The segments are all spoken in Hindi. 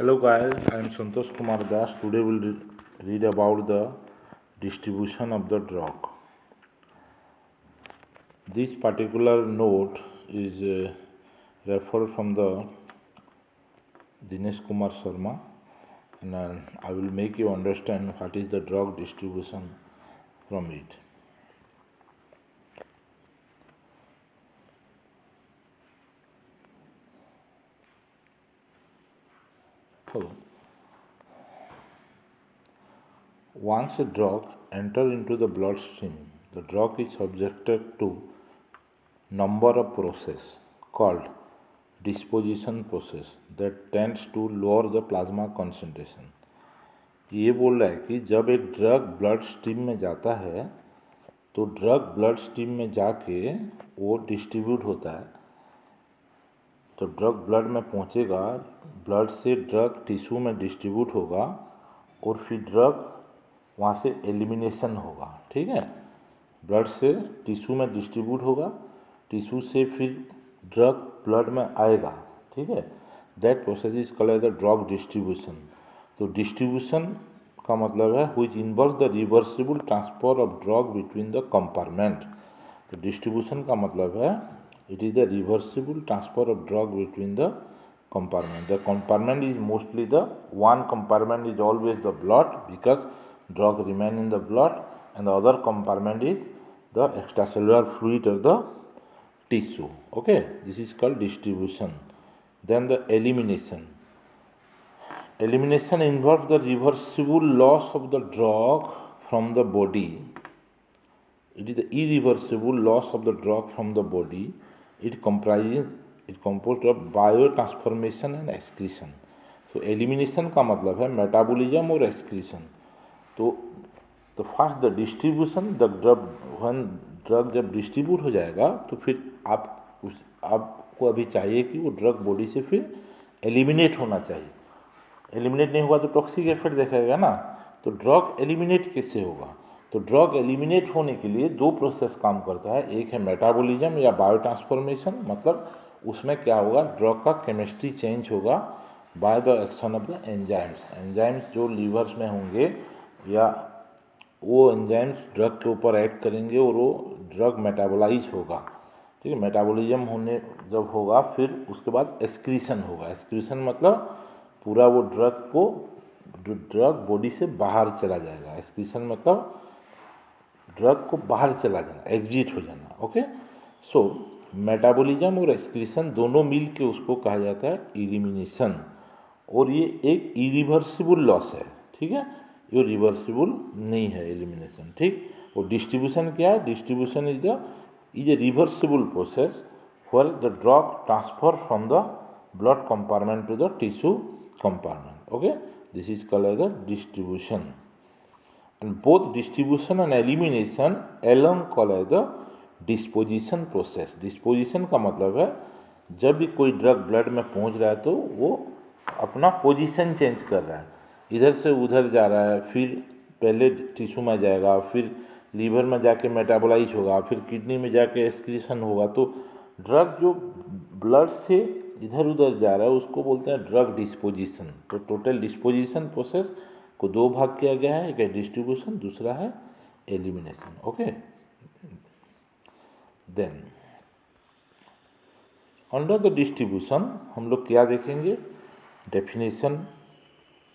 Hello guys, I am Santosh Kumar Das. Today we'll read about the distribution of the drug. This particular note is referred from the Dinesh Kumar Sharma, and I will make you understand what is the drug distribution from it. So, once a drug enters into the bloodstream, the drug is subjected to number of process called disposition process that tends to lower the plasma concentration. ये बोल रहा है कि जब एक ड्रग ब्लड स्ट्रीम में जाता है तो ड्रग ब्लड स्ट्रीम में जाके वो डिस्ट्रीब्यूट होता है। तो ड्रग ब्लड में पहुंचेगा, ब्लड से ड्रग टिश्यू में डिस्ट्रीब्यूट होगा और फिर ड्रग वहाँ से एलिमिनेशन होगा। ठीक है, ब्लड से टिश्यू में डिस्ट्रीब्यूट होगा, टिश्यू से फिर ड्रग ब्लड में आएगा। ठीक है, that process is called the drug distribution. तो डिस्ट्रीब्यूशन का मतलब है which involves the reversible transfer of drug between the compartment. तो डिस्ट्रीब्यूशन का मतलब है it is the reversible transfer of drug between the compartment. The compartment is mostly the one compartment is always the blood because drug remain in the blood, and the other compartment is the extracellular fluid or the tissue. Okay, this is called distribution. Then the elimination. Elimination involves the reversible loss of the drug from the body. It is the irreversible loss of the drug from the body. It composed of biotransformation and excretion. So elimination का मतलब है मेटाबॉलिज्म और एक्सक्रीशन। तो first the distribution, the drug जब डिस्ट्रीब्यूट हो जाएगा तो फिर आपको अभी चाहिए कि वो ड्रग बॉडी से फिर एलिमिनेट होना चाहिए। एलिमिनेट नहीं होगा तो टॉक्सिक इफेक्ट देखेगा ना। तो ड्रग एलिमिनेट कैसे होगा? तो ड्रग एलिमिनेट होने के लिए दो प्रोसेस काम करता है। एक है मेटाबॉलिज्म या बायोट्रांसफॉर्मेशन, मतलब उसमें क्या होगा, ड्रग का केमिस्ट्री चेंज होगा by the action of the enzymes. Enzymes जो लीवर्स में होंगे या वो एंजाइम्स ड्रग के ऊपर एक्ट करेंगे और वो ड्रग मेटाबोलाइज होगा। ठीक है, मेटाबॉलिज्म होने जब होगा फिर उसके बाद एक्सक्रीशन होगा। एक्सक्रीशन मतलब पूरा वो ड्रग बॉडी से बाहर चला जाएगा। एक्सक्रीशन मतलब ड्रग को बाहर चला जाना, एग्जिट हो जाना। ओके, सो मेटाबॉलिज्म और एक्सक्रीशन दोनों मिल के उसको कहा जाता है इलिमिनेशन, और ये एक इरिवर्सिबल लॉस है। ठीक है, ये रिवर्सिबल नहीं है एलिमिनेशन। ठीक, और डिस्ट्रीब्यूशन क्या है? Distribution is a reversible process for the drug transfer from the blood compartment to the tissue compartment. Okay, this is called the distribution. And both distribution and elimination along called the disposition process. Disposition का मतलब है जब भी कोई ड्रग ब्लड में पहुंच रहा है तो वो अपना पोजीशन चेंज कर रहा है, इधर से उधर जा रहा है, फिर पहले टिश्यू में जाएगा, फिर लीवर में जाके मेटाबोलाइज होगा, फिर किडनी में जाके एक्सक्रीशन होगा। तो ड्रग जो ब्लड से इधर उधर जा रहा है उसको बोलते हैं ड्रग डिस्पोजिशन। तो टोटल डिस्पोजिशन प्रोसेस को दो भाग किया गया है, एक है डिस्ट्रीब्यूशन, दूसरा है elimination. Okay, then under the distribution हम लोग क्या देखेंगे? Definition,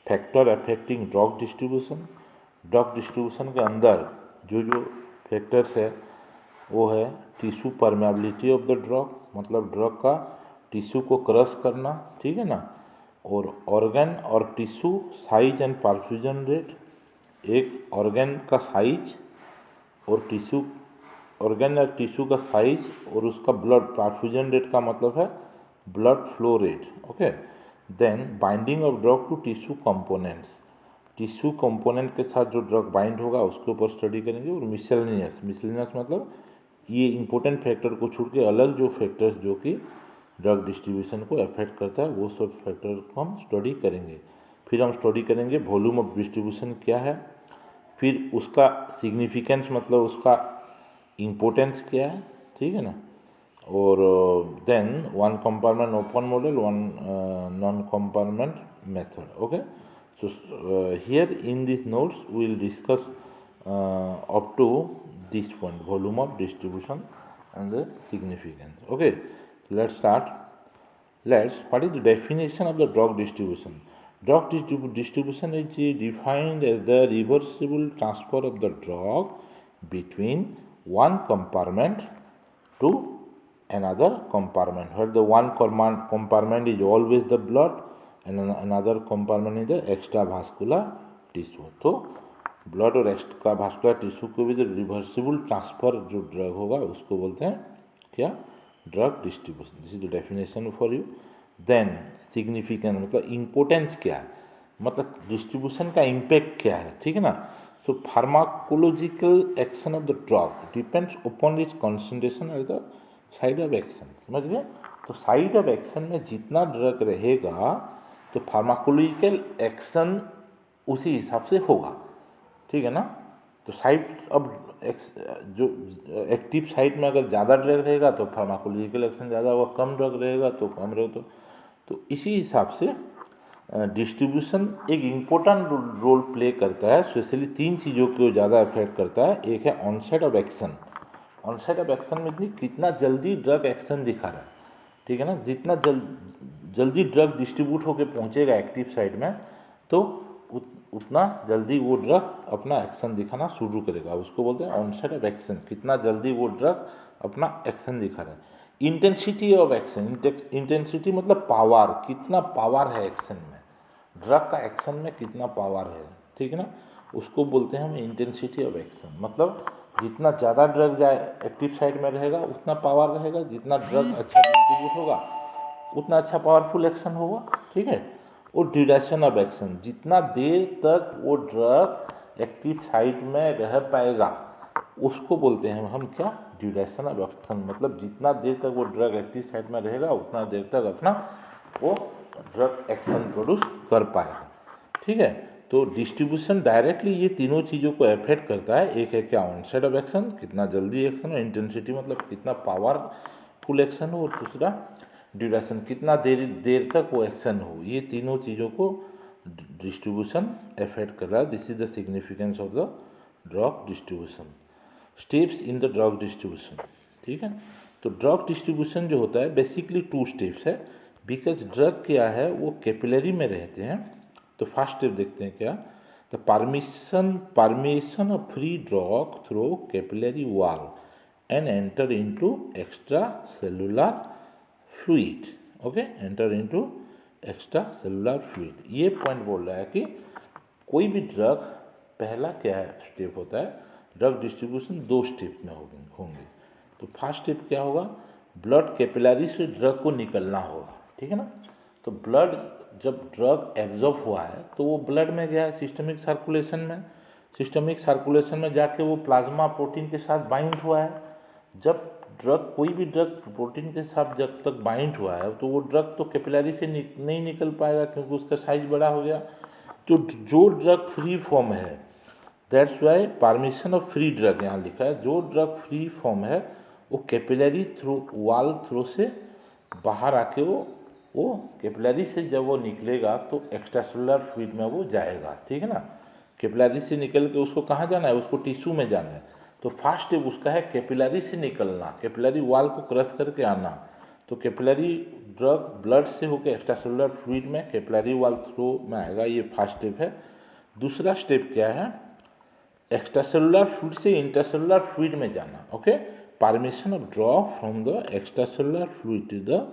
factor affecting drug distribution. Drug distribution के अंदर जो फैक्टर्स है वो है tissue permeability of the drug, मतलब ड्रग का टिश्यू को क्रश करना। ठीक है ना, और ऑर्गन और tissue size and perfusion rate. एक ऑर्गन का साइज और टिश्यू, ऑर्गन और टिश्यू का साइज और उसका ब्लड परफ्यूजन रेट का मतलब है blood flow rate. Okay, then binding of drug to tissue components. Tissue component के साथ जो ड्रग बाइंड होगा उसके ऊपर स्टडी करेंगे। और मिसलेनियस मतलब ये इंपॉर्टेंट फैक्टर को छोड़ के अलग जो फैक्टर्स जो कि ड्रग डिस्ट्रीब्यूशन को अफेक्ट करता है वो सब फैक्टर को हम स्टडी करेंगे। फिर हम स्टडी करेंगे वॉल्यूम ऑफ डिस्ट्रीब्यूशन क्या है, फिर उसका सिग्निफिकेंस मतलब उसका इम्पोर्टेंस क्या है। ठीक है ना, और then one compartment open model, one non compartment method. Okay, so here in these notes we will discuss up to this point, volume of distribution and the significance. Okay, let's start. What is the definition of the drug distribution? Drug distribution is defined as the reversible transfer of the drug between one compartment to another compartment, where the one compartment is always the blood and another compartment is the extravascular tissue. तो ब्लड और एक्स्ट्रावास्कुलर टिश्यू को भी जो रिवर्सिबल ट्रांसफर जो ड्रग होगा उसको बोलते हैं क्या? Drug distribution. This is the definition for you. Then significance मतलब इम्पोर्टेंस क्या है, मतलब डिस्ट्रीब्यूशन का इम्पैक्ट क्या है, ठीक है ना. So pharmacological action of the drug depends upon its concentration at the site of action. समझ गए? तो साइड ऑफ एक्शन में जितना ड्रग रहेगा तो फार्माकोलॉजिकल एक्शन उसी हिसाब से होगा, ठीक है ना. तो साइड अब जो एक्टिव साइट में अगर ज़्यादा ड्रग रहेगा तो फार्माकोलॉजिकल एक्शन ज़्यादा होगा, कम ड्रग रहेगा तो कम रहेगा. तो इसी हिसाब से डिस्ट्रीब्यूशन एक इम्पोर्टेंट रोल प्ले करता है. स्पेशली तीन चीज़ों को ज़्यादा इफेक्ट करता है. एक है onset of action. Onset of action में कितना जल्दी ड्रग एक्शन दिखा रहा है, ठीक है ना. जितना जल्दी ड्रग डिस्ट्रीब्यूट होकर पहुंचेगा एक्टिव साइट में तो उतना जल्दी वो ड्रग अपना एक्शन दिखाना शुरू करेगा. उसको बोलते हैं ऑनसेट ऑफ एक्शन. कितना जल्दी वो ड्रग अपना एक्शन दिखा रहा है. Intensity of action. इंटेंसिटी मतलब पावर, कितना पावर है एक्शन में, ड्रग का एक्शन में कितना पावर है, ठीक है ना. उसको बोलते हैं हम इंटेंसिटी ऑफ एक्शन. मतलब जितना ज़्यादा ड्रग जाए एक्टिव साइट में रहेगा उतना पावर रहेगा. जितना ड्रग अच्छा डिस्ट्रीब्यूट होगा उतना अच्छा पावरफुल एक्शन होगा, ठीक है. और ड्यूरेशन ऑफ एक्शन, जितना देर तक वो ड्रग एक्टिव साइट में रह पाएगा उसको बोलते हैं हम क्या? Duration of action. मतलब जितना देर तक वो ड्रग एक्टिव साइट में रहेगा उतना देर तक अपना वो ड्रग एक्शन प्रोड्यूस कर पाएगा, ठीक है. तो डिस्ट्रीब्यूशन डायरेक्टली ये तीनों चीज़ों को अफेक्ट करता है. एक है क्या? ऑनसेट ऑफ एक्शन, कितना जल्दी एक्शन हो. इंटेंसिटी मतलब कितना पावरफुल एक्शन हो. और दूसरा ड्यूरेशन, कितना देर तक वो एक्शन हो. ये तीनों चीज़ों को डिस्ट्रीब्यूशन अफेक्ट कर रहा है. This is the significance of the drug distribution. Steps in the drug distribution, ठीक है. तो ड्रग डिस्ट्रीब्यूशन जो होता है बेसिकली 2 स्टेप्स है. बिकॉज ड्रग क्या है वो कैपिलरी में रहते हैं. तो फर्स्ट स्टेप देखते हैं क्या? The permission of free drug through capillary wall and enter into extra cellular fluid. Okay, enter into extra cellular fluid. ये पॉइंट बोल रहा है कि कोई भी ड्रग, पहला क्या है स्टेप होता है ड्रग डिस्ट्रीब्यूशन 2 स्टेप में होंगे. तो फर्स्ट स्टेप क्या होगा? ब्लड कैपिलरी से ड्रग को निकलना होगा, ठीक है ना. तो ब्लड जब ड्रग एब्जॉर्ब हुआ है तो वो ब्लड में गया है सिस्टमिक सर्कुलेशन में. सिस्टमिक सर्कुलेशन में जाके वो प्लाज्मा प्रोटीन के साथ बाइंड हुआ है. जब ड्रग, कोई भी ड्रग प्रोटीन के साथ जब तक बाइंड हुआ है तो वो ड्रग तो कैपिलरी से नहीं निकल पाएगा क्योंकि उसका साइज बड़ा हो गया. तो जो ड्रग फ्री फॉर्म है, that's why permission of free drug यहाँ लिखा है. जो ड्रग फ्री फॉर्म है वो कैपिलरी थ्रू वॉल थ्रू से बाहर आके वो कैपिलरी से जब वो निकलेगा तो एक्स्ट्रासेलुलर फ्लूइड में वो जाएगा, ठीक है ना. कैपिलरी से निकल के उसको कहाँ जाना है? उसको टिश्यू में जाना है. तो फर्स्ट स्टेप उसका है कैपिलरी से निकलना, कैपिलरी वॉल को क्रॉस करके आना. तो कैपिलरी ड्रग ब्लड से होकर एक्स्ट्रासेलुलर फ्लूइड में कैपिलरी वॉल थ्रू में आएगा. ये फर्स्ट स्टेप है. दूसरा स्टेप क्या है? एक्स्ट्रासेलुलर फ्लूइड से इंट्रासेलुलर फ्लूइड में जाना. Okay, permission of drop from the extracellular fluid to the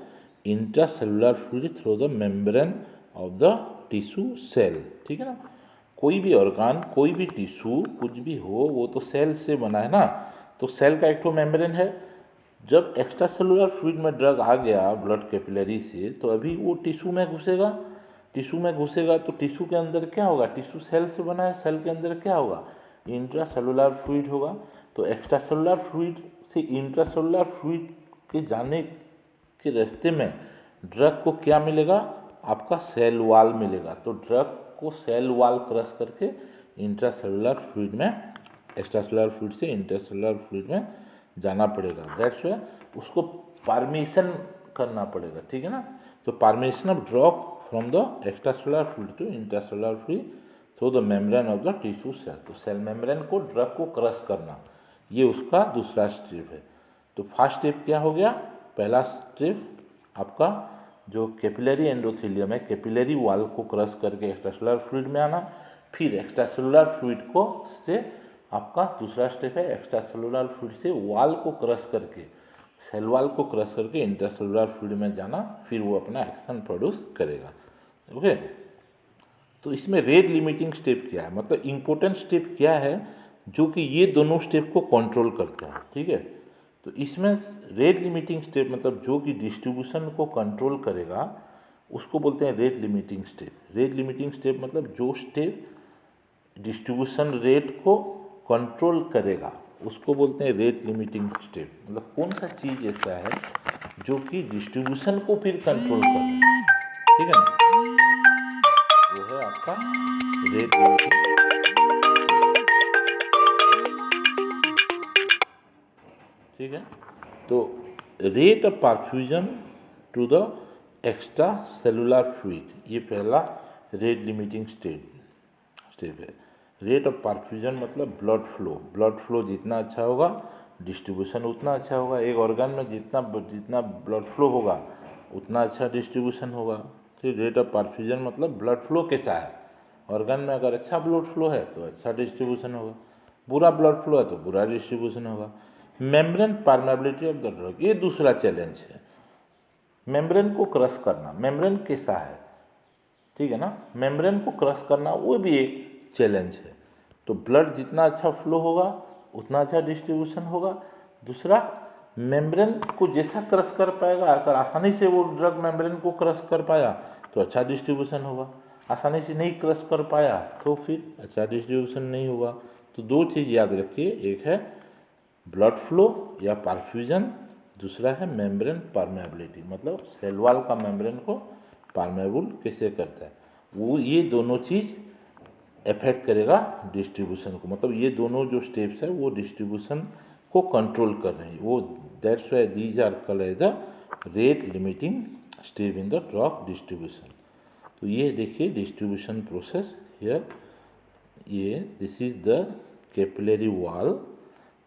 intracellular fluid through the membrane of the tissue cell, ठीक है ना. कोई भी ऑर्गन, कोई भी टिश्यू, कुछ भी हो वो तो सेल से बना है ना. तो सेल का एक तो मेम्ब्रेन है. जब एक्स्ट्रा सेलुलर फ्लूइड में ड्रग आ गया ब्लड कैपिलरी से तो अभी वो टिश्यू में घुसेगा. टिश्यू में घुसेगा तो टिश्यू के अंदर क्या होगा? टिश्यू सेल से बना है, सेल के अंदर क्या होगा? इंट्रा सेलुलर फ्लूइड होगा. तो एक्स्ट्रा सेलुलर फ्लूइड से इंट्रा सेलुलर फ्लूइड के जाने के रास्ते में ड्रग को क्या मिलेगा? आपका सेल वॉल मिलेगा. तो ड्रग को सेल वॉल क्रॉस करके इंट्रासेलुलर फ्लूइड में, एक्स्ट्रासेलुलर फ्लूइड से इंट्रासेलुलर फ्लूइड में जाना पड़ेगा. दैट्स वाई उसको परमिशन करना पड़ेगा, ठीक है ना. तो permission of drop from the extracellular fluid to intracellular fluid through the membrane of the tissue cell। तो सेल मेम्ब्रेन को ड्रग को क्रश करना, ये उसका दूसरा स्टेप है। तो फर्स्ट स्टेप क्या हो गया? पहला स्टेप आपका जो कैपिलरी एंडोथेलियम है, कैपिलरी वॉल को क्रश करके एक्स्ट्रासेलुलर फ्लूइड में आना। फिर एक्स्ट्रासेलुलर फ्लूइड को से आपका दूसरा स्टेप है एक्स्ट्रासेलुलर फ्लूइड से वॉल को क्रश करके, सेल वॉल को क्रश करके इंट्रासेलुलर फ्लूइड में जाना, फिर वो अपना एक्शन प्रोड्यूस करेगा। ओके, तो इसमें रेट लिमिटिंग स्टेप क्या है, मतलब इम्पोर्टेंट स्टेप क्या है जो कि ये दोनों स्टेप को कंट्रोल करता है। ठीक है, तो इसमें रेट लिमिटिंग स्टेप मतलब जो कि डिस्ट्रीब्यूशन को कंट्रोल करेगा उसको बोलते हैं rate limiting step. Rate limiting step मतलब जो स्टेप डिस्ट्रीब्यूशन रेट को कंट्रोल करेगा उसको बोलते हैं रेट लिमिटिंग स्टेप। मतलब कौन सा चीज़ ऐसा है जो कि डिस्ट्रीब्यूशन को फिर कंट्रोल करे, ठीक है ना, वो है आपका रेट लिमिटिंग। ठीक है, तो rate of perfusion to the extra cellular fluid, ये पहला रेट लिमिटिंग स्टेप है। रेट ऑफ परफ्यूजन मतलब ब्लड फ्लो जितना अच्छा होगा डिस्ट्रीब्यूशन उतना अच्छा होगा। एक ऑर्गन में जितना ब्लड फ्लो होगा उतना अच्छा डिस्ट्रीब्यूशन होगा। फिर रेट ऑफ परफ्यूजन मतलब ब्लड फ्लो कैसा है, ऑर्गन में अगर अच्छा ब्लड फ्लो है तो अच्छा डिस्ट्रीब्यूशन होगा, बुरा ब्लड फ्लो है तो बुरा डिस्ट्रीब्यूशन होगा। Membrane permeability of the drug, ये दूसरा चैलेंज है, मेम्ब्रेन को क्रश करना। मेम्ब्रेन कैसा है, ठीक है ना, मेम्ब्रेन को क्रश करना वो भी एक चैलेंज है। तो ब्लड जितना अच्छा फ्लो होगा उतना अच्छा डिस्ट्रीब्यूशन होगा। दूसरा, मेम्ब्रेन को जैसा क्रश कर पाएगा, अगर आसानी से वो ड्रग मेम्ब्रेन को क्रश कर पाया तो अच्छा डिस्ट्रीब्यूशन होगा, आसानी से नहीं क्रश कर पाया तो फिर अच्छा डिस्ट्रीब्यूशन नहीं होगा। तो दो चीज़ याद रखिए, एक है ब्लड फ्लो या परफ्यूजन, दूसरा है मेम्ब्रेन परमेबिलिटी, मतलब सेल वॉल का मेम्ब्रेन को परमेबल कैसे करता है, वो ये दोनों चीज़ इफेक्ट करेगा डिस्ट्रीब्यूशन को। मतलब ये दोनों जो स्टेप्स है वो डिस्ट्रीब्यूशन को कंट्रोल कर रहे हैं, वो that's why these are called as the rate limiting step in the drug distribution. तो ये देखिए डिस्ट्रीब्यूशन प्रोसेस हियर, ये this is the capillary wall,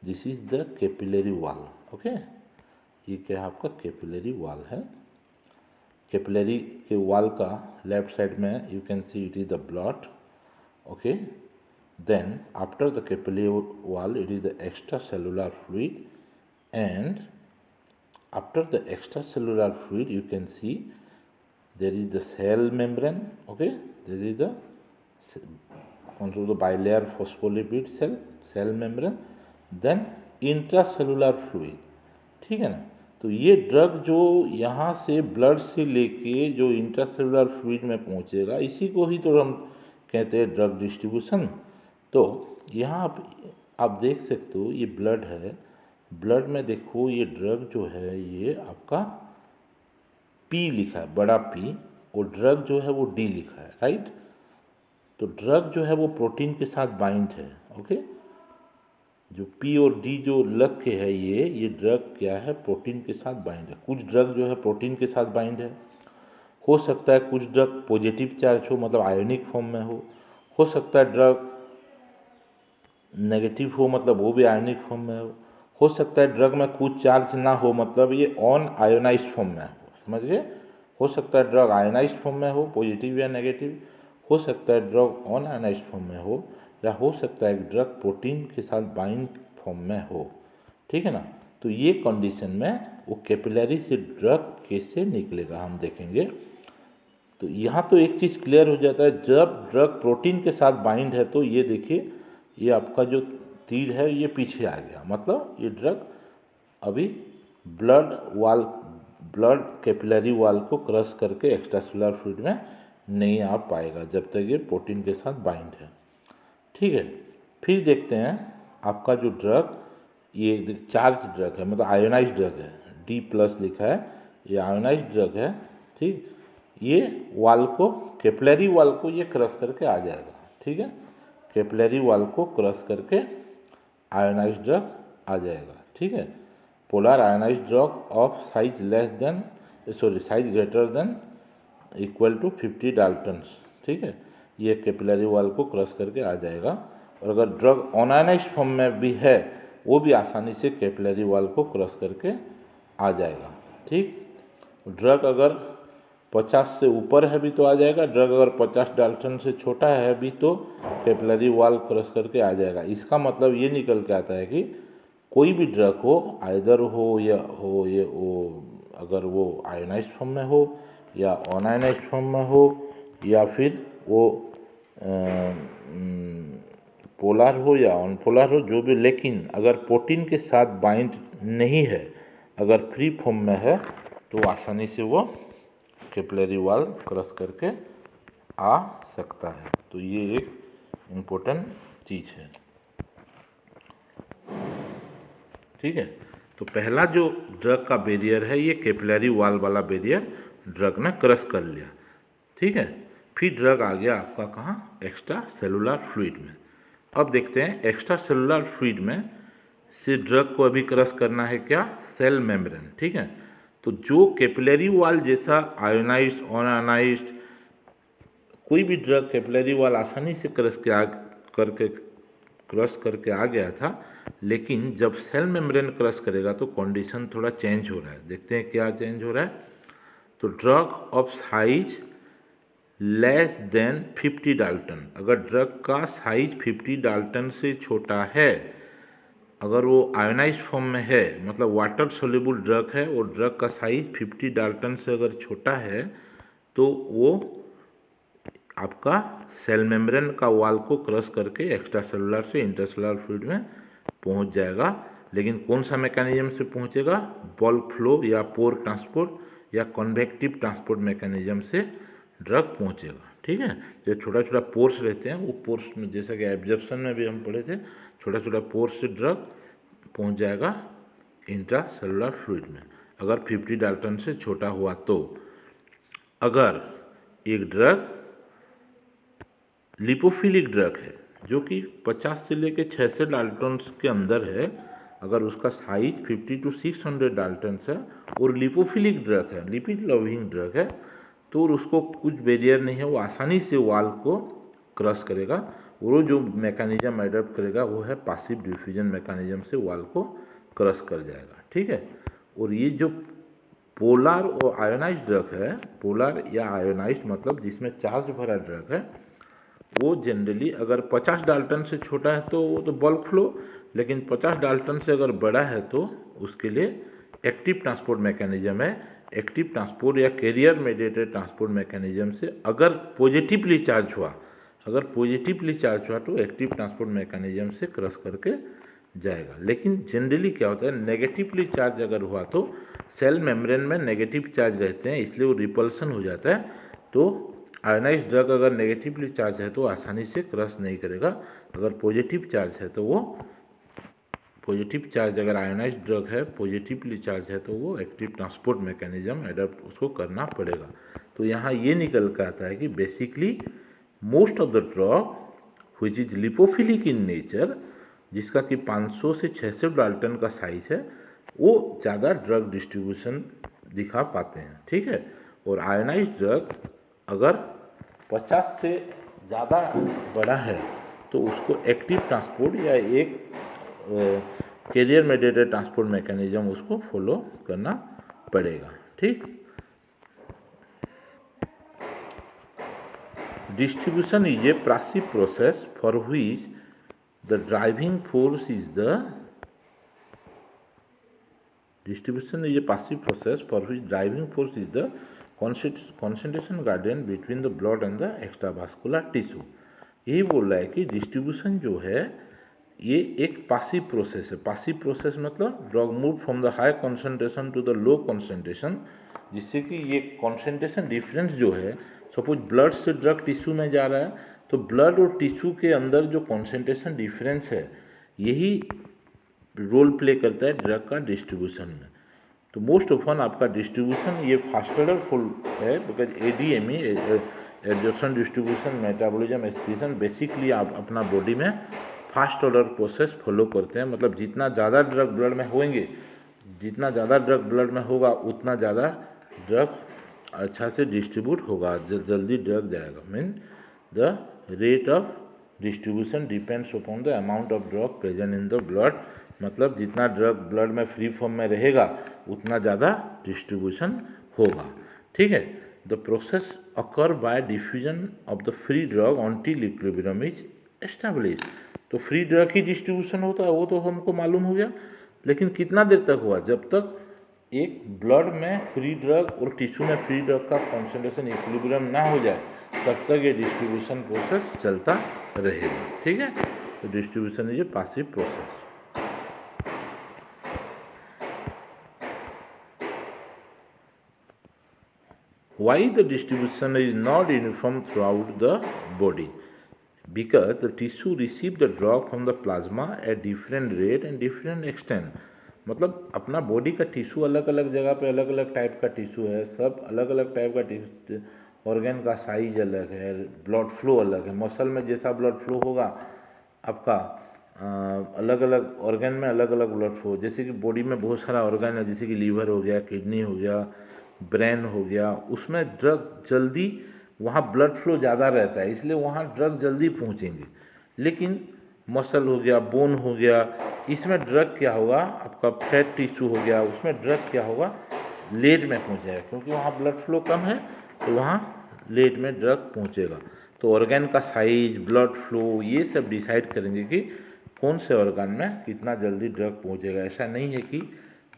this is the capillary wall. Okay, ये क्या है आपका कैपिलरी वॉल है। कैपिलरी के वॉल का लेफ्ट साइड में you can see it is the blood. Okay, then after the capillary wall it is the extracellular fluid, and after the extracellular fluid you can see there is the cell membrane. Okay, there is the control the bilayer phospholipid cell membrane, then intracellular fluid। ठीक है ना, तो ये ड्रग जो यहाँ से ब्लड से लेके जो इंट्रासेलुलर फ्लूइड में पहुँचेगा इसी को ही तो हम कहते हैं ड्रग डिस्ट्रीब्यूशन। तो यहाँ आप देख सकते हो ये ब्लड है, ब्लड में देखो ये ड्रग जो है ये आपका पी लिखा है, बड़ा पी, और ड्रग जो है वो डी लिखा है, राइट। तो ड्रग जो है वो प्रोटीन के साथ बाइंड है। ओके, जो पी और डी जो लग के है ये ड्रग क्या है, प्रोटीन के साथ बाइंड है। कुछ ड्रग जो है प्रोटीन के साथ बाइंड है, हो सकता है कुछ ड्रग पॉजिटिव चार्ज हो मतलब आयोनिक फॉर्म में हो सकता है ड्रग नेगेटिव हो मतलब वो भी आयोनिक फॉर्म में हो सकता है ड्रग में कुछ चार्ज ना हो मतलब ये ऑन आयोनाइज्ड फॉर्म में हो, समझ गए। हो सकता है ड्रग आयोनाइज्ड फॉर्म में हो पॉजिटिव या नेगेटिव, हो सकता है ड्रग ऑन आयोनाइज्ड फॉर्म में हो, या हो सकता है ड्रग प्रोटीन के साथ बाइंड फॉर्म में हो, ठीक है ना। तो ये कंडीशन में वो कैपिलरी से ड्रग कैसे निकलेगा हम देखेंगे। तो यहाँ तो एक चीज़ क्लियर हो जाता है, जब ड्रग प्रोटीन के साथ बाइंड है तो ये देखिए ये आपका जो तीर है ये पीछे आ गया, मतलब ये ड्रग अभी ब्लड कैपिलरी वॉल को क्रश करके एक्स्ट्रासेलुलर फ्लूइड में नहीं आ पाएगा जब तक ये प्रोटीन के साथ बाइंड है, ठीक है। फिर देखते हैं आपका जो ड्रग ये चार्ज ड्रग है मतलब आयोनाइज्ड ड्रग है, D+ लिखा है, ये आयोनाइज्ड ड्रग है, ठीक। ये वॉल को कैपिलरी वॉल को ये क्रश करके आ जाएगा, ठीक है। कैपिलरी वॉल को क्रश करके आयोनाइज्ड ड्रग आ जाएगा, ठीक है। Polar ionized drug of size greater than equal to 50 daltons, ठीक है, ये कैपिलरी वॉल को क्रॉस करके आ जाएगा। और अगर ड्रग अनआयनाइज्ड फॉर्म में भी है वो भी आसानी से कैपिलरी वॉल को क्रॉस करके आ जाएगा, ठीक। ड्रग अगर 50 से ऊपर है भी तो आ जाएगा, ड्रग अगर 50 डाल्टन से छोटा है भी तो कैपिलरी वॉल क्रॉस करके आ जाएगा। इसका मतलब ये निकल के आता है कि कोई भी ड्रग हो, आइदर हो या हो ये वो, अगर वो आयोनाइज्ड फॉर्म में हो या अनआयोनाइज्ड फॉर्म में हो या फिर वो पोलर हो या अनपोलर हो, जो भी, लेकिन अगर प्रोटीन के साथ बाइंड नहीं है, अगर फ्री फॉर्म में है तो आसानी से वो कैपिलरी वॉल क्रॉस करके आ सकता है। तो ये एक इम्पोर्टेंट चीज़ है, ठीक है। तो पहला जो ड्रग का बैरियर है ये कैपिलरी वॉल वाला बैरियर ड्रग ने क्रॉस कर लिया, ठीक है। फिर ड्रग आ गया आपका कहाँ, एक्स्ट्रा सेलुलर फ्लूइड में। अब देखते हैं एक्स्ट्रा सेलुलर फ्लूइड में से ड्रग को अभी क्रॉस करना है क्या, सेल मेम्ब्रेन, ठीक है। तो जो कैपिलरी वॉल जैसा आयोनाइज्ड अनआयोनाइज्ड कोई भी ड्रग कैपिलरी वॉल आसानी से क्रॉस करके आ गया था, लेकिन जब सेल मेम्ब्रेन क्रॉस करेगा तो कंडीशन थोड़ा चेंज हो रहा है। देखते हैं क्या चेंज हो रहा है। तो drug of size less than 50 Dalton, अगर ड्रग का साइज 50 डाल्टन से छोटा है, अगर वो आयोनाइज्ड फॉर्म में है, मतलब वाटर सोल्यूबल ड्रग है और ड्रग का साइज 50 डाल्टन से अगर छोटा है तो वो आपका सेल मेम्ब्रेन का वॉल को क्रॉस करके एक्स्ट्रा सेलुलर से इंटरसेलुलर फ्लूइड में पहुंच जाएगा। लेकिन कौन सा मैकेनिज्म से पहुंचेगा, बल्क फ्लो या पोर ट्रांसपोर्ट या कन्वेक्टिव ट्रांसपोर्ट मैकेनिज्म से ड्रग पहुंचेगा, ठीक है। जो छोटा छोटा पोर्स रहते हैं वो पोर्स में, जैसा कि एब्जॉर्प्शन में भी हम पढ़े थे, छोटा छोटा पोर्स से ड्रग पहुंच जाएगा इंट्रासेलुलर फ्लूइड में, अगर 50 डाल्टन से छोटा हुआ तो। अगर एक ड्रग लिपोफिलिक ड्रग है जो कि 50 से लेकर 600 डाल्टन के अंदर है, अगर उसका साइज 50 to 600 डाल्टन है और लिपोफिलिक ड्रग है, लिपिड लविंग ड्रग है, तो उसको कुछ बैरियर नहीं है, वो आसानी से वॉल को क्रॉस करेगा। वो जो मैकेनिज्म एडॉप्ट करेगा वो है पासिव डिफ्यूजन मैकेनिज्म से वॉल को क्रॉस कर जाएगा, ठीक है। और ये जो पोलर और आयोनाइज्ड ड्रग है, पोलर या आयोनाइज्ड मतलब जिसमें चार्ज भरा ड्रग है, वो जनरली अगर 50 डाल्टन से छोटा है तो वो तो बल्क फ्लो, लेकिन 50 डाल्टन से अगर बड़ा है तो उसके लिए एक्टिव ट्रांसपोर्ट मैकेनिज्म है। एक्टिव ट्रांसपोर्ट या कैरियर मेडिएटेड ट्रांसपोर्ट मैकेनिज्म से अगर पॉजिटिवली चार्ज हुआ, तो एक्टिव ट्रांसपोर्ट मैकेनिज्म से क्रॉस करके जाएगा। लेकिन जनरली क्या होता है, नेगेटिवली चार्ज अगर हुआ तो सेल मेम्ब्रेन में नेगेटिव चार्ज रहते हैं, इसलिए वो रिपल्सन हो जाता है। तो आयोनाइज्ड ड्रग अगर नेगेटिवली चार्ज है तो आसानी से क्रॉस नहीं करेगा, अगर पॉजिटिव चार्ज है तो वो पॉजिटिव चार्ज, अगर आयोनाइज्ड ड्रग है पॉजिटिवली चार्ज है तो वो एक्टिव ट्रांसपोर्ट मैकेनिज्म एडॉप्ट उसको करना पड़ेगा। तो यहाँ ये निकल कर आता है कि basically most of the drug which is lipophilic in nature, जिसका कि 500 से 600 डाल्टन का साइज है, वो ज़्यादा ड्रग डिस्ट्रीब्यूशन दिखा पाते हैं, ठीक है। और आयोनाइज्ड ड्रग अगर 50 से ज़्यादा बड़ा है तो उसको एक्टिव ट्रांसपोर्ट या एक कैरियर मेडिएटेड ट्रांसपोर्ट मैकेनिज्म उसको फॉलो करना पड़ेगा, ठीक। Distribution is A passive process for which the driving force is the distribution is a passive process for which driving force is the concentration gradient between the blood and the extravascular tissue। यही बोल रहा है कि डिस्ट्रीब्यूशन जो है ये एक पासिव प्रोसेस है। पासिव प्रोसेस मतलब drug move from the high concentration to the low concentration, जिससे कि ये कॉन्सेंट्रेशन डिफरेंस जो है, सपोज ब्लड से ड्रग टिश्यू में जा रहा है तो ब्लड और टिश्यू के अंदर जो कॉन्सेंट्रेशन डिफरेंस है यही रोल प्ले करता है ड्रग का डिस्ट्रीब्यूशन में। तो मोस्ट ऑफन आपका डिस्ट्रीब्यूशन ये फास्ट ऑर्डर फुल है, because ADME absorption distribution metabolism excretion basically आप अपना बॉडी में फास्ट ऑर्डर प्रोसेस फॉलो करते हैं। मतलब जितना ज़्यादा ड्रग ब्लड में होंगे, जितना ज़्यादा ड्रग ब्लड में होगा उतना ज़्यादा ड्रग अच्छा से डिस्ट्रीब्यूट होगा, जल्दी ड्रग जाएगा। Mean the rate of distribution depends upon the amount of drug present in the blood, मतलब जितना ड्रग ब्लड में फ्री फॉर्म में रहेगा उतना ज़्यादा डिस्ट्रीब्यूशन होगा। ठीक है, the process occur by diffusion of the free drug until equilibrium is establish. तो फ्री ड्रग की डिस्ट्रीब्यूशन होता है, वो तो हमको मालूम हो गया, लेकिन कितना देर तक हुआ? जब तक एक ब्लड में फ्री ड्रग और टिश्यू में फ्री ड्रग का कॉन्सेंट्रेशन इक्विलिब्रियम ना हो जाए तब तक ये डिस्ट्रीब्यूशन प्रोसेस चलता रहेगा। ठीक है, तो distribution is A passive process. Why the distribution is not uniform throughout the body? Because the tissue receive the drug from the plasma at different rate and different extent। मतलब अपना बॉडी का टिश्यू अलग अलग जगह पे अलग अलग टाइप का टिश्यू है, सब अलग अलग टाइप का ऑर्गन का साइज अलग है, ब्लड फ्लो अलग है। मसल में जैसा ब्लड फ्लो होगा आपका अलग अलग ऑर्गन में अलग अलग ब्लड फ्लो। जैसे कि बॉडी में बहुत सारा ऑर्गन है, जैसे कि लीवर हो गया, किडनी हो गया, ब्रेन हो गया, उसमें ड्रग जल्दी, वहाँ ब्लड फ्लो ज़्यादा रहता है, इसलिए वहाँ ड्रग जल्दी पहुँचेंगे। लेकिन मसल हो गया, बोन हो गया, इसमें ड्रग क्या होगा, आपका फैट टिश्यू हो गया, उसमें ड्रग क्या होगा, लेट में पहुँचेगा, क्योंकि वहाँ ब्लड फ्लो कम है तो वहाँ लेट में ड्रग पहुँचेगा। तो ऑर्गन का साइज, ब्लड फ्लो, ये सब डिसाइड करेंगे कि कौन से ऑर्गन में कितना जल्दी ड्रग पहुँचेगा। ऐसा नहीं है कि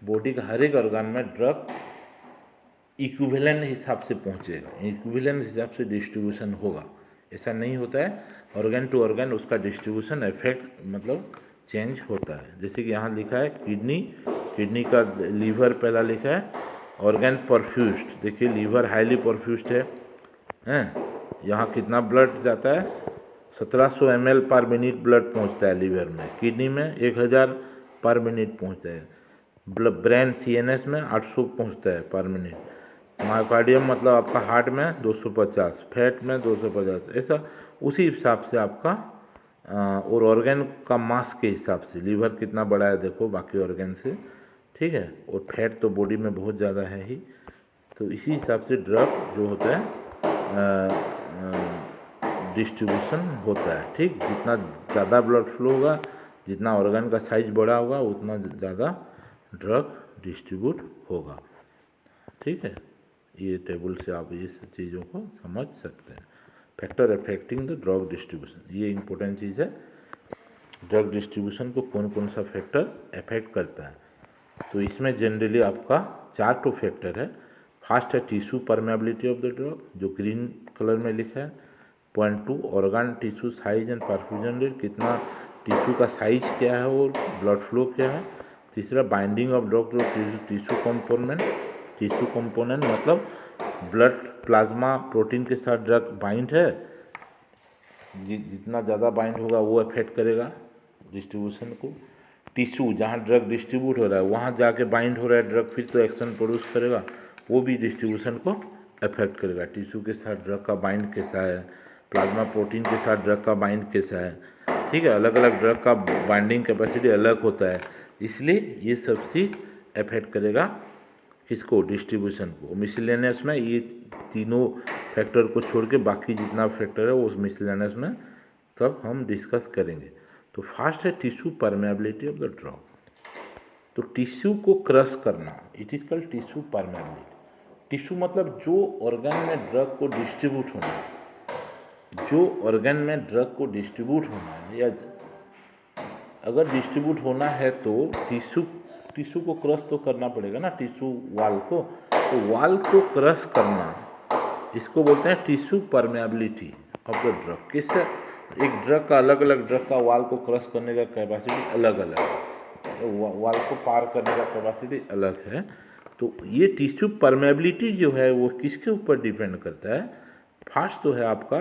बॉडी का हर एक ऑर्गन में ड्रग इक्विवेलेंट हिसाब से पहुँचेगा, इक्विवेलेंट हिसाब से डिस्ट्रीब्यूशन होगा, ऐसा नहीं होता है। ऑर्गन टू ऑर्गन उसका डिस्ट्रीब्यूशन इफेक्ट मतलब चेंज होता है। जैसे कि यहाँ लिखा है किडनी का लीवर पहला लिखा है ऑर्गन परफ्यूज्ड। देखिए लीवर हाईली परफ्यूज्ड है, यहाँ कितना ब्लड जाता है, 1700 ml पर मिनट ब्लड पहुँचता है लीवर में, किडनी में 1000 पर मिनट पहुँचता है, ब्रेन CNS में 800 पहुँचता है पर मिनट, मायोकार्डियम मतलब आपका हार्ट में 250, फैट में 250, ऐसा उसी हिसाब से आपका और ऑर्गन का मास के हिसाब से लीवर कितना बड़ा है देखो बाकी ऑर्गन से। ठीक है, और फैट तो बॉडी में बहुत ज़्यादा है ही, तो इसी हिसाब से ड्रग जो होता है डिस्ट्रीब्यूशन होता है। ठीक, जितना ज़्यादा ब्लड फ्लो होगा, जितना ऑर्गन का साइज बड़ा होगा, उतना ज़्यादा ड्रग डिस्ट्रीब्यूट होगा। ठीक है, ये टेबल से आप इस चीज़ों को समझ सकते हैं। Factor affecting the drug distribution, ये इंपॉर्टेंट चीज़ है। ड्रग डिस्ट्रीब्यूशन को कौन कौन सा फैक्टर अफेक्ट करता है, तो इसमें जनरली आपका 4 फैक्टर है। फर्स्ट है tissue permeability of the drug, जो ग्रीन कलर में लिखा है। Point 2 organ tissue size and perfusion rate, कितना टिश्यू का साइज क्या है और ब्लड फ्लो क्या है। तीसरा binding of drug to tissue component, मतलब ब्लड प्लाज्मा प्रोटीन के साथ ड्रग बाइंड है, जितना ज़्यादा बाइंड होगा वो अफेक्ट करेगा डिस्ट्रीब्यूशन को। टिश्यू जहाँ ड्रग डिस्ट्रीब्यूट हो रहा है वहाँ जाके बाइंड हो रहा है ड्रग, फिर तो एक्शन प्रोड्यूस करेगा, वो भी डिस्ट्रीब्यूशन को अफेक्ट करेगा। टिश्यू के साथ ड्रग का बाइंड कैसा है, प्लाज्मा प्रोटीन के साथ ड्रग का बाइंड कैसा है। ठीक है, अलग अलग ड्रग का बाइंडिंग कैपेसिटी अलग होता है, इसलिए ये सब चीज़ अफेक्ट करेगा किसको, डिस्ट्रीब्यूशन को। मिसलेनियस में ये तीनों फैक्टर को छोड़ के बाकी जितना फैक्टर है वो उस मिसलेनियस में सब हम डिस्कस करेंगे। तो फर्स्ट है tissue permeability of the drug. तो टिश्यू को क्रश करना, it is called tissue permeability. Tissue मतलब जो ऑर्गन में ड्रग को डिस्ट्रीब्यूट होना है, जो ऑर्गन में ड्रग को डिस्ट्रीब्यूट होना है, या अगर डिस्ट्रीब्यूट होना है तो टिश्यू को क्रश तो करना पड़ेगा ना, टिश्यू वाल को। तो वाल को क्रश करना, इसको बोलते हैं tissue permeability of the drug. किससे, एक ड्रग का अलग अलग ड्रग का वाल को क्रश करने का कैपेसिटी अलग अलग है, तो वाल को पार करने का कैपेसिटी अलग है। तो ये टिश्यू परमेबिलिटी जो है वो किसके ऊपर डिपेंड करता है। फर्स्ट तो है आपका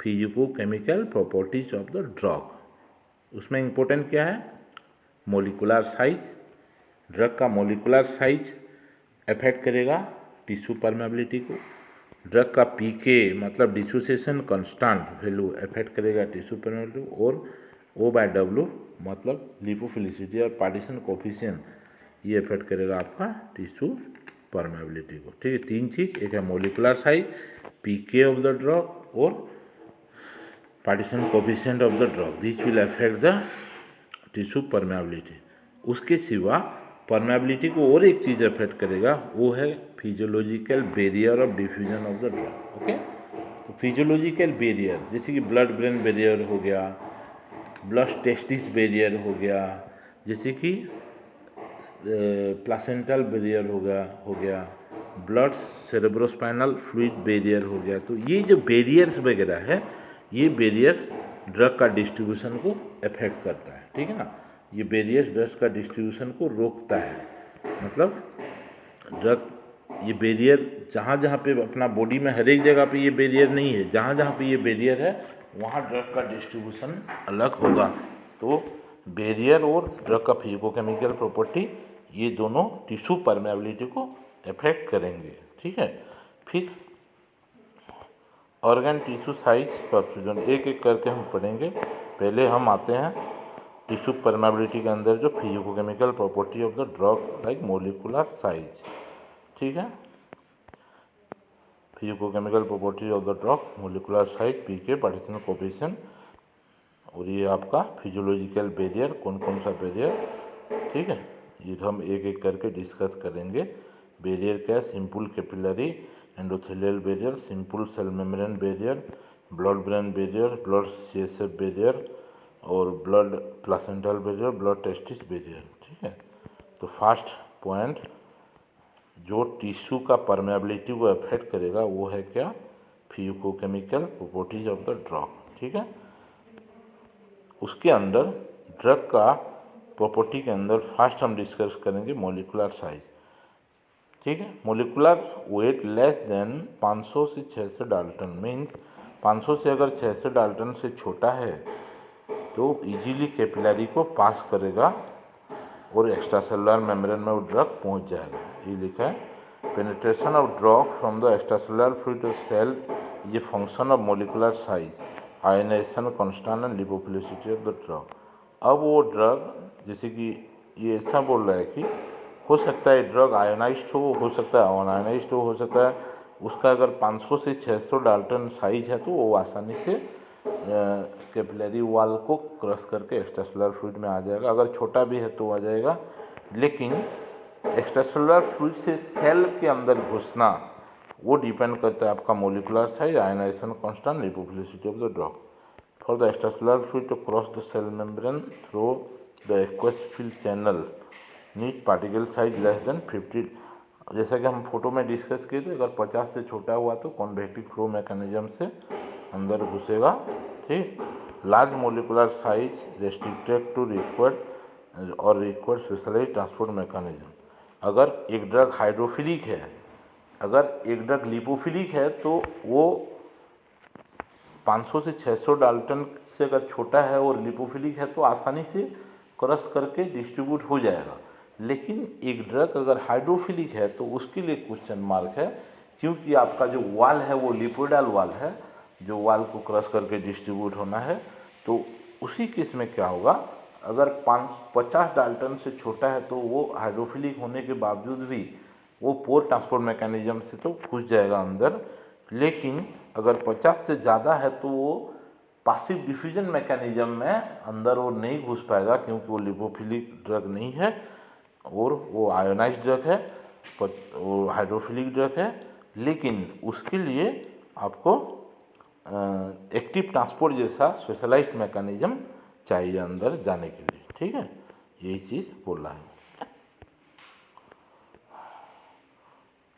physico chemical properties of the drug, उसमें इंपॉर्टेंट क्या है, मोलिकुलर साइज। ड्रग का मोलिकुलर साइज अफेक्ट करेगा टिश्यू परमेबिलिटी को। ड्रग का पीके मतलब डिसोसिएशन कांस्टेंट वैल्यू अफेक्ट करेगा टिश्यू परमेबिलिटी, और O/W मतलब लिपोफिलिसिटी और पार्टीशन कोफिशिएंट, ये अफेक्ट करेगा आपका टिश्यू परमेबिलिटी को। ठीक है, तीन चीज़, एक है molecular size, pK of the drug और partition coefficient of the drug, this will affect the tissue permeability. उसके सिवा परमेबिलिटी को और एक चीज़ अफेक्ट करेगा, वो है physiological barrier of diffusion of the drug. Okay, तो फिजियोलॉजिकल बैरियर जैसे कि ब्लड ब्रेन बैरियर हो गया, ब्लड टेस्टिस बैरियर हो गया, जैसे कि प्लासेंटल बैरियर हो गया, ब्लड सेरेब्रोस्पाइनल फ्लूइड बैरियर हो गया। तो ये जो बैरियर्स वगैरह है, ये बैरियर्स ड्रग का डिस्ट्रीब्यूशन को अफेक्ट करता है। ठीक है ना, ये बैरियर्स ड्रग्स का डिस्ट्रीब्यूशन को रोकता है। मतलब ड्रग, ये बैरियर जहाँ जहाँ पे अपना बॉडी में हर एक जगह पे ये बैरियर नहीं है, जहाँ जहाँ पे ये बैरियर है वहाँ ड्रग का डिस्ट्रीब्यूशन अलग होगा। तो बैरियर और ड्रग का फिजिकोकेमिकल प्रॉपर्टी ये दोनों टिश्यू परमेबिलिटी को अफेक्ट करेंगे। ठीक है, फिर ऑर्गन टिश्यू साइज परफ्यूजन एक एक करके हम पढ़ेंगे। पहले हम आते हैं टिश्यू परमेबिलिटी के अंदर जो physicochemical property of the drug like molecular size. ठीक है, physicochemical property of the drug, molecular size, pK, partition coefficient, और ये आपका फिजियोलॉजिकल बैरियर, कौन कौन सा बैरियर। ठीक है, ये हम एक एक करके डिस्कस करेंगे। बैरियर क्या है? Simple capillary endothelial barrier, simple cell membrane barrier, blood brain barrier, blood CSF barrier और blood placental barrier, blood testis barrier. ठीक है, तो फर्स्ट पॉइंट जो टिश्यू का परमेबिलिटी को अफेक्ट करेगा वो है क्या? Physicochemical properties of the drug. ठीक है, उसके अंदर ड्रग का प्रॉपर्टी के अंदर फर्स्ट हम डिस्कस करेंगे मोलिकुलर साइज। ठीक है, मोलिकुलर वेट लेस देन 500 से 600 डाल्टन, मीन्स 500 से अगर 600 डाल्टन से छोटा है तो इजीली कैपिलरी को पास करेगा और एक्स्ट्रा सेलुलर मेम्ब्रेन में वो ड्रग पहुंच जाएगा। ये लिखा है penetration of drug from the extra cellular fluid to cell, ये function of molecular size, ionization constant and lipophilicity of the drug. अब वो ड्रग, जैसे कि ये ऐसा बोल रहा है कि हो सकता है ड्रग आयोनाइज्ड हो सकता है अनआयोनाइज्ड हो सकता है, उसका अगर 500 से 600 डाल्टन साइज है तो वो आसानी से कैपिलरी वॉल को क्रॉस करके एक्स्ट्रासेलुलर फ्लूइड में आ जाएगा। अगर छोटा भी है तो आ जाएगा, लेकिन एक्स्ट्रासेलुलर फ्लूइड से सेल के अंदर घुसना वो डिपेंड करता है आपका molecular size, ionization constant, lipophilicity of the drug. For the extracellular fluid to cross the cell membrane through the aqueous filled channel need particle size less than 50। जैसा कि हम फोटो में डिस्कस किए थे, अगर 50 से छोटा हुआ तो कॉन्वेक्टिव फ्लो मैकेनिज्म से अंदर घुसेगा। ठीक, large molecular size restricted to required specialised transport mechanism. अगर एक ड्रग हाइड्रोफिलिक है, अगर एक ड्रग लिपोफिलिक है तो वो 500 से 600 डाल्टन से अगर छोटा है और लिपोफिलिक है तो आसानी से क्रॉस करके डिस्ट्रीब्यूट हो जाएगा। लेकिन एक ड्रग अगर हाइड्रोफिलिक है तो उसके लिए क्वेश्चन मार्क है, क्योंकि आपका जो वाल है वो लिपोइडल वाल है, जो वाल को क्रॉस करके डिस्ट्रीब्यूट होना है। तो उसी केस में क्या होगा, अगर 50 डाल्टन से छोटा है तो वो हाइड्रोफिलिक होने के बावजूद भी वो पोर ट्रांसपोर्ट मैकेनिज्म से तो घुस जाएगा अंदर, लेकिन अगर 50 से ज़्यादा है तो वो पासिव डिफ्यूजन मैकेनिज्म में अंदर वो नहीं घुस पाएगा, क्योंकि वो लिपोफिलिक ड्रग नहीं है और वो आयोनाइज्ड ड्रग है, वो हाइड्रोफिलिक ड्रग है। लेकिन उसके लिए आपको एक्टिव ट्रांसपोर्ट जैसा स्पेशलाइज्ड मैकेनिज्म चाहिए अंदर जाने के लिए। ठीक है, यही चीज़ बोल रहा है।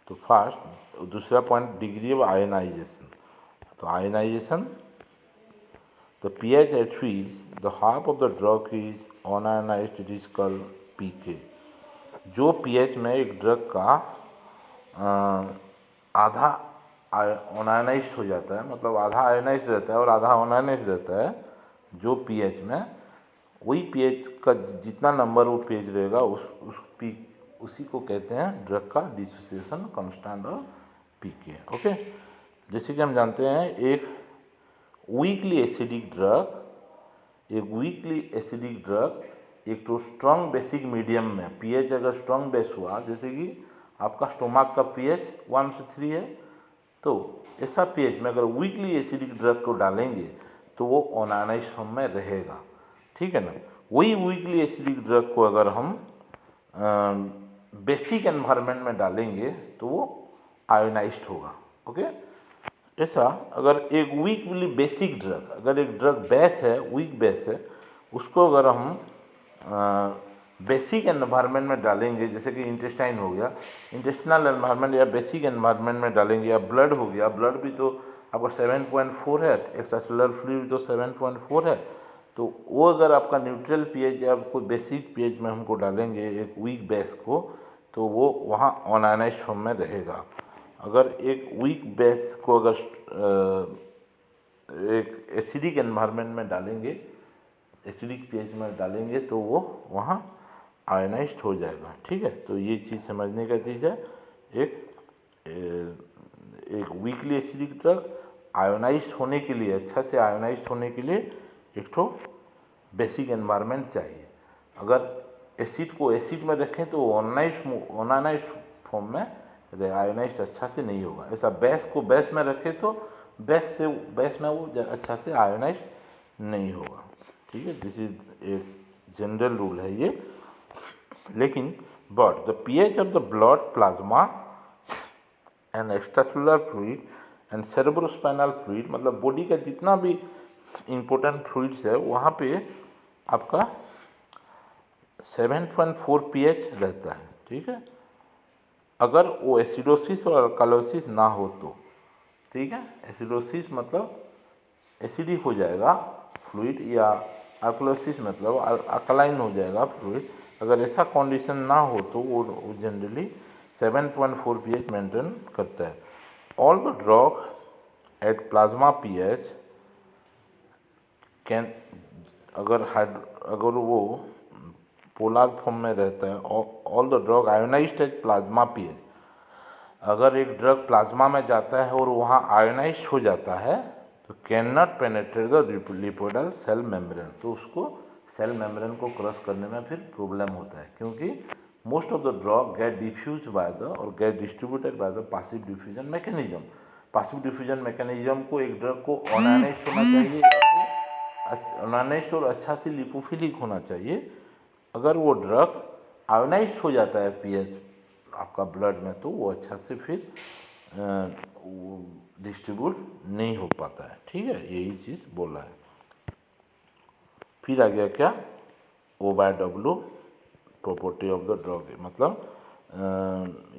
तो फर्स्ट दूसरा पॉइंट डिग्री ऑफ आयनाइजेशन। तो ionization, the pH at which the half of the drug is unionized it is called pK। जो pH में एक ड्रग का आधा अनायनाइज्ड हो जाता है, मतलब आधा आयनाइज्ड रहता है और आधा अनायनाइज्ड रहता है, जो pH में वही pH का जितना नंबर वो pH रहेगा उसी को कहते हैं ड्रग का डिसोसिएशन कांस्टेंट और पीके। ओके, जैसे कि हम जानते हैं एक वीकली एसिडिक ड्रग एक तो स्ट्रॉन्ग बेसिक मीडियम में, पीएच अगर स्ट्रॉन्ग बेस हुआ, जैसे कि आपका स्टोमक का pH 1 से 3 है, तो ऐसा pH में अगर वीकली एसिडिक ड्रग को डालेंगे तो वो अनआयनाइज्ड फॉर्म में रहेगा, ठीक है ना। वही वीकली एसिडिक ड्रग को अगर हम बेसिक एनवायरनमेंट में डालेंगे तो वो आयोनाइज्ड होगा, ओके। ऐसा अगर एक वीकली बेसिक ड्रग, अगर एक ड्रग बेस है, वीक बेस है, उसको अगर हम बेसिक एनवायरनमेंट में डालेंगे, जैसे कि इंटेस्टाइन हो गया, इंटेस्टिनल एनवायरनमेंट या बेसिक एनवायरनमेंट में डालेंगे, या ब्लड हो गया, ब्लड भी तो आपका 7.4 है, एक्स्ट्रासेलुलर फ्लूइड तो 7.4 है, तो वो अगर आपका न्यूट्रल पीएच या कोई बेसिक पीएच में हमको डालेंगे एक वीक बेस को, तो वो वहाँ अनआयनाइज्ड फॉर्म में रहेगा। अगर एक वीक बेस को अगर एक एसिडिक एनवायरनमेंट में डालेंगे, एसिडिक पीएच में डालेंगे, तो वो वहाँ आयोनाइज्ड हो जाएगा, ठीक है। तो ये चीज़ समझने का चीज़ है। एक वीकली एसिडिक ड्रग आयोनाइज्ड होने के लिए, अच्छा से आयोनाइज्ड होने के लिए एक तो बेसिक एनवायरनमेंट चाहिए। अगर एसिड को एसिड में रखें तो अनआयनाइज्ड फॉर्म में, आयोनाइज्ड अच्छा से नहीं होगा। ऐसा बेस को बेस में रखें तो बेस में वो अच्छा से आयोनाइज्ड नहीं होगा, ठीक है। दिस इज एक जनरल रूल है ये। लेकिन but the pH of the blood plasma and extracellular fluid and cerebrospinal fluid, मतलब बॉडी का जितना भी इंपॉर्टेंट फ्लूइड्स है वहाँ पे आपका 7.4 पीएच रहता है, ठीक है। अगर वो एसिडोसिस और अल्कालोसिस ना हो तो, ठीक है। एसिडोसिस मतलब एसिडिक हो जाएगा फ्लूइड, या अल्कालोसिस मतलब अल्कलाइन हो जाएगा फ्लूइड। अगर ऐसा कंडीशन ना हो तो वो जनरली 7.4 पीएच मेंटेन करता है। All the drug at plasma pH can, अगर वो पोलर फॉर्म में रहता है, all the drug ionised at plasma pH, अगर एक ड्रग प्लाज्मा में जाता है और वहाँ आयोनाइज्ड हो जाता है तो can not penetrate the lipoidal cell membrane, तो उसको सेल मेम्ब्रेन को क्रॉस करने में फिर प्रॉब्लम होता है, क्योंकि most of the drug get diffuse by the और get distributed by the passive diffusion mechanism. Passive diffusion mechanism को एक ड्रग को अनआयनाइज्ड होना चाहिए, अनआयनाइज्ड और अच्छा से लिपोफिलिक होना चाहिए। अगर वो ड्रग आयोनाइज्ड हो जाता है पीएच आपका ब्लड में, तो वो अच्छा से फिर डिस्ट्रीब्यूट नहीं हो पाता है, ठीक है। यही चीज़ बोला है। फिर आ गया क्या, O by W property of the drug, मतलब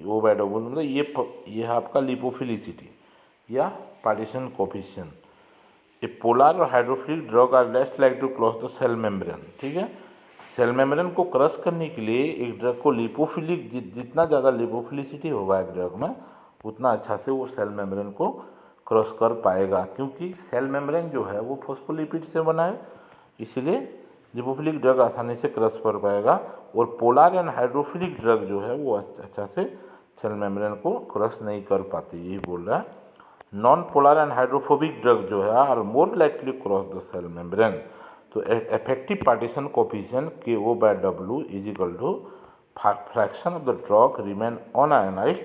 O बाय डब्ल्यू मतलब ये है आपका लिपोफिलिसिटी या पार्टीशन कोफिशिएंट। ए पोलर और hydrophilic drug are less like to cross the cell membrane, ठीक है। सेल मेम्ब्रेन को क्रॉस करने के लिए एक ड्रग को लिपोफिलिक, जितना ज़्यादा लिपोफिलिसिटी होगा एक ड्रग में, उतना अच्छा से वो सेल मेम्ब्रेन को क्रॉस कर पाएगा, क्योंकि सेल मेम्ब्रेन जो है वो फॉस्फोलिपिड से बना है, इसीलिए लिपोफिलिक ड्रग आसानी से क्रॉस कर पाएगा। और पोलर एंड हाइड्रोफिलिक ड्रग जो है वो अच्छा से सेल मेम्ब्रेन को क्रॉस नहीं कर पाती, यही बोल रहा है। Non polar and hydrophobic drug जो है are more likely cross the cell membrane. तो effective partition coefficient KO by W is equal to fraction of the drug remain unionized,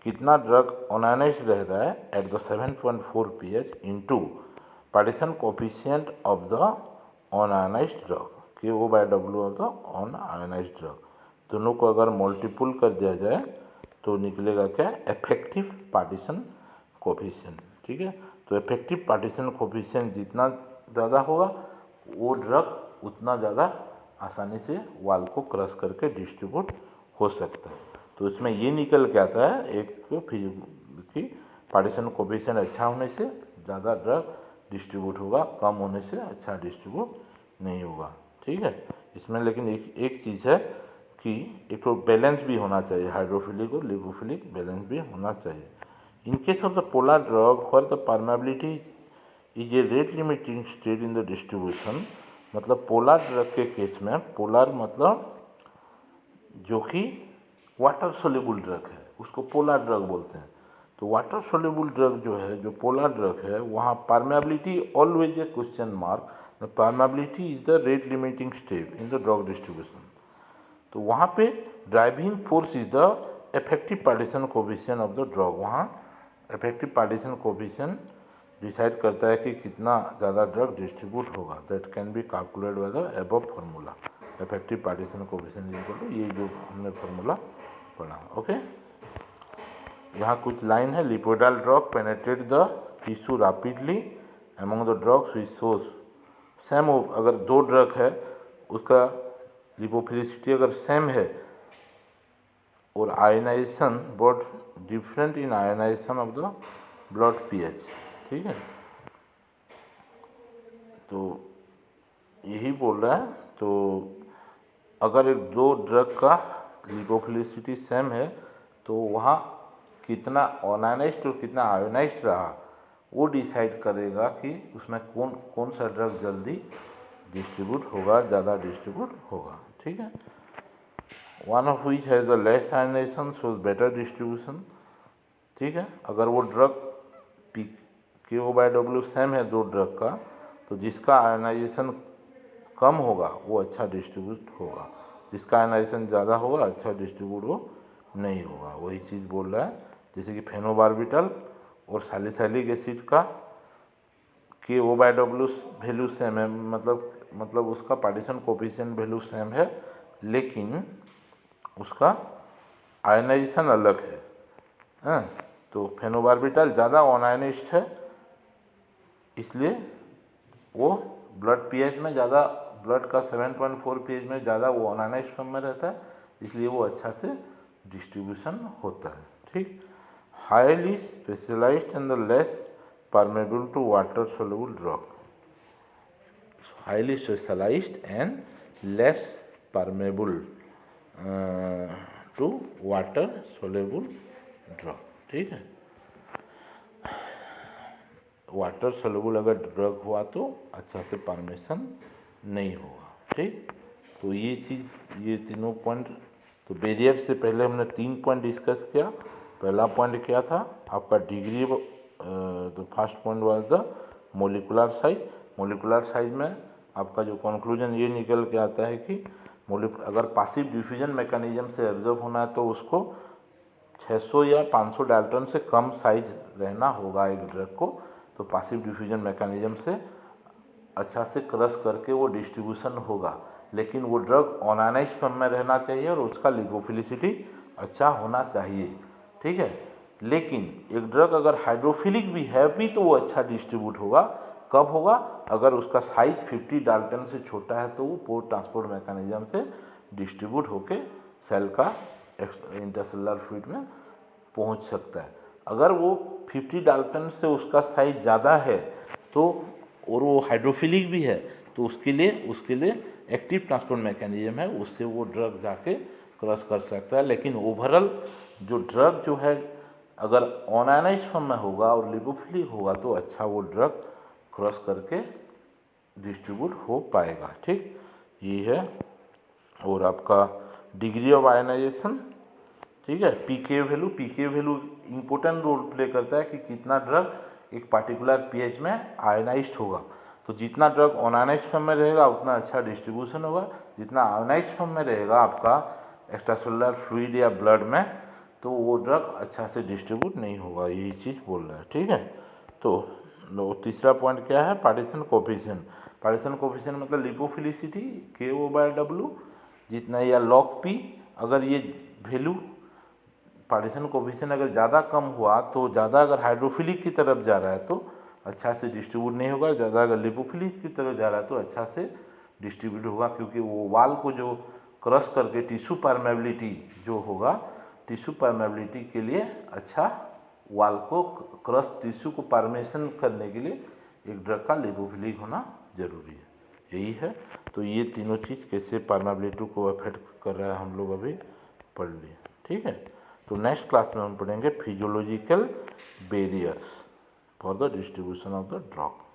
कितना ड्रग अनआयनाइज्ड रह रहा है at the 7.4 pH into partition coefficient of the unionized drug, KO by W of the unionized drug. दोनों को अगर मल्टीपुल कर दिया जाए तो निकलेगा क्या, इफेक्टिव पार्टीशन कोफिशिएंट, ठीक है। तो इफेक्टिव पार्टीशन कोफिशिएंट जितना ज़्यादा होगा वो ड्रग उतना ज़्यादा आसानी से वाल को क्रॉस करके डिस्ट्रीब्यूट हो सकता है। तो इसमें ये निकल के आता है एक कि पार्टीशन कोफिशिएंट अच्छा होने से ज़्यादा ड्रग डिस्ट्रीब्यूट होगा, कम होने से अच्छा डिस्ट्रीब्यूट नहीं होगा, ठीक है। इसमें लेकिन एक चीज़ है कि एक तो बैलेंस भी होना चाहिए, हाइड्रोफिलिक और लिपोफिलिक बैलेंस भी होना चाहिए। In case of the polar drug, where the permeability is a rate limiting state in the distribution, मतलब पोलर ड्रग के केस में, पोलर मतलब जो कि वाटर सोल्यूबल ड्रग है उसको पोलर ड्रग बोलते हैं। तो वाटर सोल्यूबल ड्रग जो है, जो पोलर ड्रग है, वहाँ permeability always a question mark. The permeability is the rate limiting step in the drug distribution. तो वहाँ पे driving force is the effective partition coefficient of the drug, वहाँ इफेक्टिव पार्टीशन कोफिशिएंट डिसाइड करता है कि कितना ज़्यादा ड्रग डिस्ट्रीब्यूट होगा। That can be calculate by the above formula. Effective partition coefficient equal to ये जो हमने फार्मूला पढ़ा। ओके, यहाँ कुछ लाइन है। Lipoidal drug penetrate the tissue rapidly among the drugs which shows same. अगर दो ड्रग है उसका लिपोफिलिसिटी अगर सेम है और ionisation both different in ionisation of the blood pH, ठीक है, तो यही बोल रहा है। तो अगर एक दो ड्रग का लिपोफिलिसिटी सेम है तो वहाँ कितना अनआयनाइज्ड और कितना आयोनाइज्ड रहा वो डिसाइड करेगा कि उसमें कौन कौन सा ड्रग जल्दी डिस्ट्रीब्यूट होगा, ज़्यादा डिस्ट्रीब्यूट होगा, ठीक है। One of which has the less ionisation shows better distribution, ठीक है। अगर वो ड्रग PKO/W सेम है दो ड्रग का, तो जिसका आयनाइजेशन कम होगा वो अच्छा डिस्ट्रीब्यूट होगा, जिसका आयनाइजेशन ज़्यादा होगा अच्छा डिस्ट्रीब्यूट वो नहीं होगा। वही चीज़ बोल रहा है। जैसे कि फेनोबार्बिटल और सैलिसिलिक एसिड का KO/W वैल्यू सेम है, मतलब उसका पार्टीशन कोफिशिएंट वैल्यू सेम है, लेकिन उसका आयनाइजेशन अलग है। तो फेनोबार्बिटल ज़्यादा अनआयनाइज्ड है, इसलिए वो ब्लड पीएच में ज़्यादा, ब्लड का 7.4 पीएच में ज़्यादा वो अनआयनाइज्ड फॉर्म में रहता है, इसलिए वो अच्छा से डिस्ट्रीब्यूशन होता है, ठीक। Highly specialised and the less permeable to water soluble drug, highly specialised and less permeable to water soluble drug, ठीक है। वाटर सोल्यूबल अगर ड्रग हुआ तो अच्छा से परमेशन नहीं होगा, ठीक। तो ये चीज़, ये तीनों पॉइंट, तो बैरियर से पहले हमने 3 पॉइंट डिस्कस किया। पहला पॉइंट क्या था आपका degree, the first point was the molecular size. Molecular size में आपका जो कंक्लूजन ये निकल के आता है कि अगर पासिव डिफ्यूजन मैकेनिज्म से ऑब्जर्व होना है तो उसको 600 या 500 डाल्टन से कम साइज रहना होगा एक ड्रग को, तो पासिव डिफ्यूजन मैकेनिज्म से अच्छा से क्रश करके वो डिस्ट्रीब्यूशन होगा। लेकिन वो ड्रग अनआयनाइज्ड फॉर्म में रहना चाहिए और उसका लिपोफिलिसिटी अच्छा होना चाहिए, ठीक है। लेकिन एक ड्रग अगर हाइड्रोफिलिक भी है भी तो वो अच्छा डिस्ट्रीब्यूट होगा। कब होगा? अगर उसका साइज 50 डाल्टन से छोटा है तो वो पोर्ट ट्रांसपोर्ट मैकेनिज्म से डिस्ट्रीब्यूट होके सेल का इंटरसेलुलर फ्लूइड में पहुंच सकता है। अगर वो 50 डाल्टन से उसका साइज ज़्यादा है तो, और वो हाइड्रोफिलिक भी है, तो उसके लिए एक्टिव ट्रांसपोर्ट मैकेनिज्म है, उससे वो ड्रग जाके क्रॉस कर सकता है। लेकिन ओवरऑल जो ड्रग जो है अगर अनआयनाइज्ड फॉर्म में होगा और लिपोफिलिक होगा तो अच्छा वो ड्रग क्रॉस करके डिस्ट्रीब्यूट हो पाएगा, ठीक, ये है। और आपका डिग्री ऑफ आयनाइजेशन, ठीक है, पीके वैल्यू इंपॉर्टेंट रोल प्ले करता है कि कितना ड्रग एक पार्टिकुलर पीएच में आयनाइज्ड होगा। तो जितना ड्रग अनआयनाइज्ड फॉर्म में रहेगा उतना अच्छा डिस्ट्रीब्यूशन होगा, जितना आयनाइज्ड फॉर्म में रहेगा आपका एक्स्ट्रासेलुलर फ्लूइड या ब्लड में तो वो ड्रग अच्छा से डिस्ट्रीब्यूट नहीं होगा, यही चीज़ बोल रहा है, ठीक है। तो तीसरा पॉइंट क्या है? Partition coefficient. पार्टीशन कोफिशिएंट मतलब लिपोफिलिसिटी KO/W जितना, या log P। अगर ये वैल्यू पार्टीशन कोफिशिएंट अगर ज़्यादा कम हुआ तो ज़्यादा अगर हाइड्रोफिलिक की तरफ जा रहा है तो अच्छा से डिस्ट्रीब्यूट नहीं होगा, ज़्यादा अगर लिपोफिलिक की तरफ जा रहा है तो अच्छा से डिस्ट्रीब्यूट होगा, क्योंकि वो वाल को जो क्रॉस करके टिश्यू परमेबिलिटी जो होगा, टिश्यू परमेबिलिटी के लिए अच्छा वाल को क्रॉस टिश्यू को परमेशन करने के लिए एक ड्रग का लिपोफिलिक होना जरूरी है, यही है। तो ये तीनों चीज़ कैसे परमेबिलिटी को अफेक्ट कर रहा है हम लोग अभी पढ़ लिए, ठीक है। तो नेक्स्ट क्लास में हम पढ़ेंगे physiological barriers for the distribution of the drug.